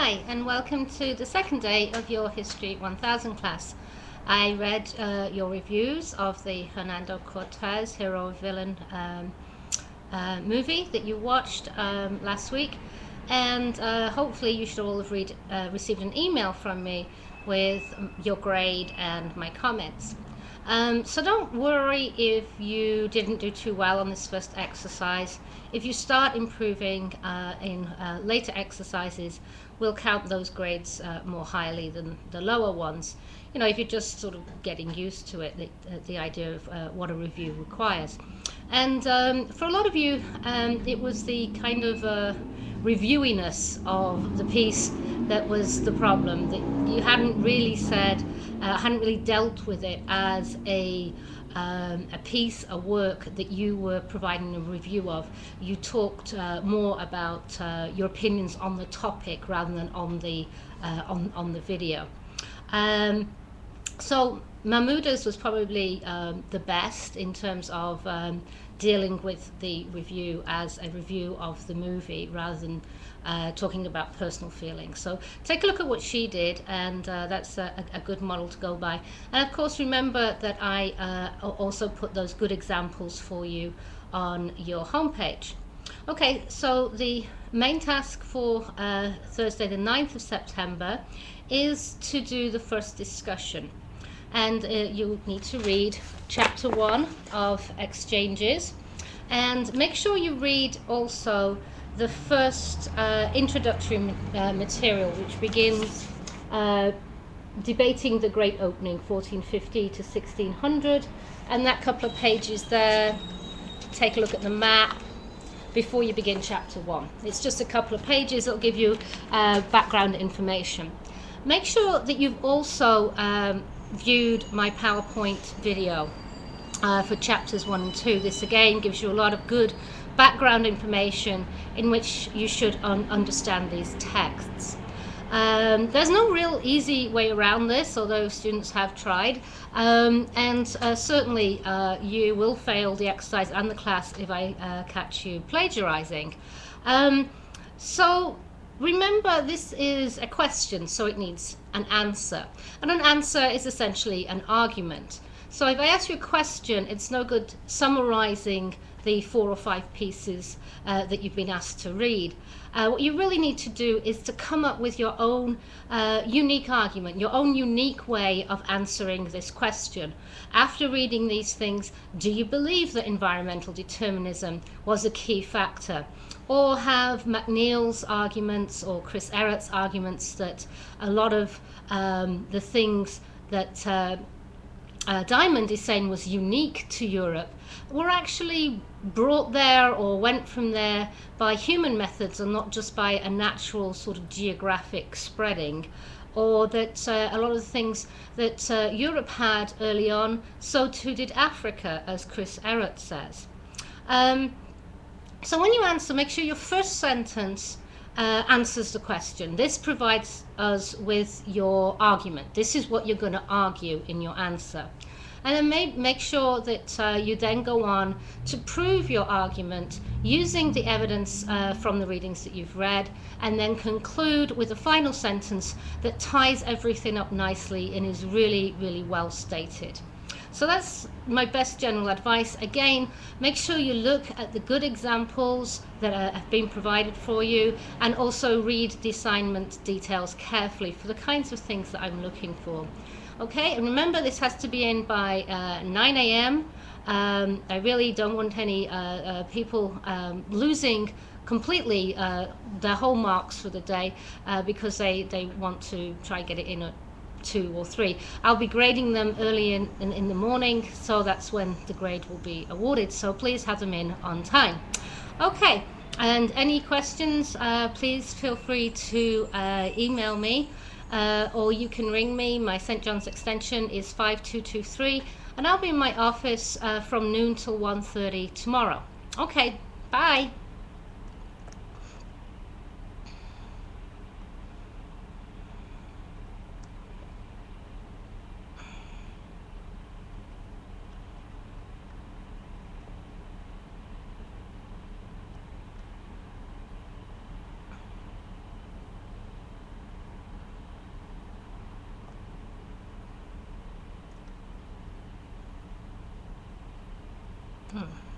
Hi, and welcome to the second day of your History 1000 class. I read your reviews of the Hernando Cortez Hero Villain movie that you watched last week, and hopefully you should all have received an email from me with your grade and my comments. So don't worry if you didn't do too well on this first exercise. If you start improving in later exercises, we'll count those grades more highly than the lower ones. You know, if you're just sort of getting used to it, the idea of what a review requires. And for a lot of you, it was the kind of reviewiness of the piece that was the problem, that you hadn't really hadn't really dealt with it as a piece, a work that you were providing a review of. You talked more about your opinions on the topic rather than on the video. So Mahmouda's was probably the best in terms of dealing with the review as a review of the movie rather than talking about personal feelings. So take a look at what she did, and that's a good model to go by. And of course, remember that I also put those good examples for you on your homepage. Okay, so the main task for Thursday the 9th of September is to do the first discussion. And you need to read chapter 1 of Exchanges, and make sure you read also the first introductory material, which begins debating the Great Opening 1450 to 1600, and that couple of pages there. Take a look at the map before you begin chapter 1. It's just a couple of pages. It'll give you background information. Make sure that you've also viewed my PowerPoint video for chapters 1 and 2. This again gives you a lot of good background information in which you should understand these texts. There's no real easy way around this, although students have tried, and certainly you will fail the exercise and the class if I catch you plagiarizing. So remember, this is a question, so it needs an answer. And an answer is essentially an argument. So if I ask you a question, it's no good summarizing the 4 or 5 pieces that you've been asked to read. What you really need to do is to come up with your own unique argument, your own unique way of answering this question. After reading these things, do you believe that environmental determinism was a key factor? Or have McNeil's arguments or Chris Ehret's arguments that a lot of the things that Diamond is saying was unique to Europe were actually brought there or went from there by human methods and not just by a natural sort of geographic spreading, or that a lot of the things that Europe had early on, so too did Africa, as Chris Ehret says. So when you answer, make sure your first sentence answers the question. This provides us with your argument. This is what you're going to argue in your answer. And then make sure that you then go on to prove your argument using the evidence from the readings that you've read, and then conclude with a final sentence that ties everything up nicely and is really, really well stated. So that's my best general advice. Again, make sure you look at the good examples that have been provided for you, and also read the assignment details carefully for the kinds of things that I'm looking for. Okay, and remember, this has to be in by 9 a.m. I really don't want any people losing completely their whole marks for the day because they want to try and get it in at 2 or 3. I'll be grading them early in the morning, so that's when the grade will be awarded, so please have them in on time. Okay, and any questions, please feel free to email me, or you can ring me. My St. John's extension is 5223, and I'll be in my office from noon till 1:30 tomorrow. Okay, bye. Hmm.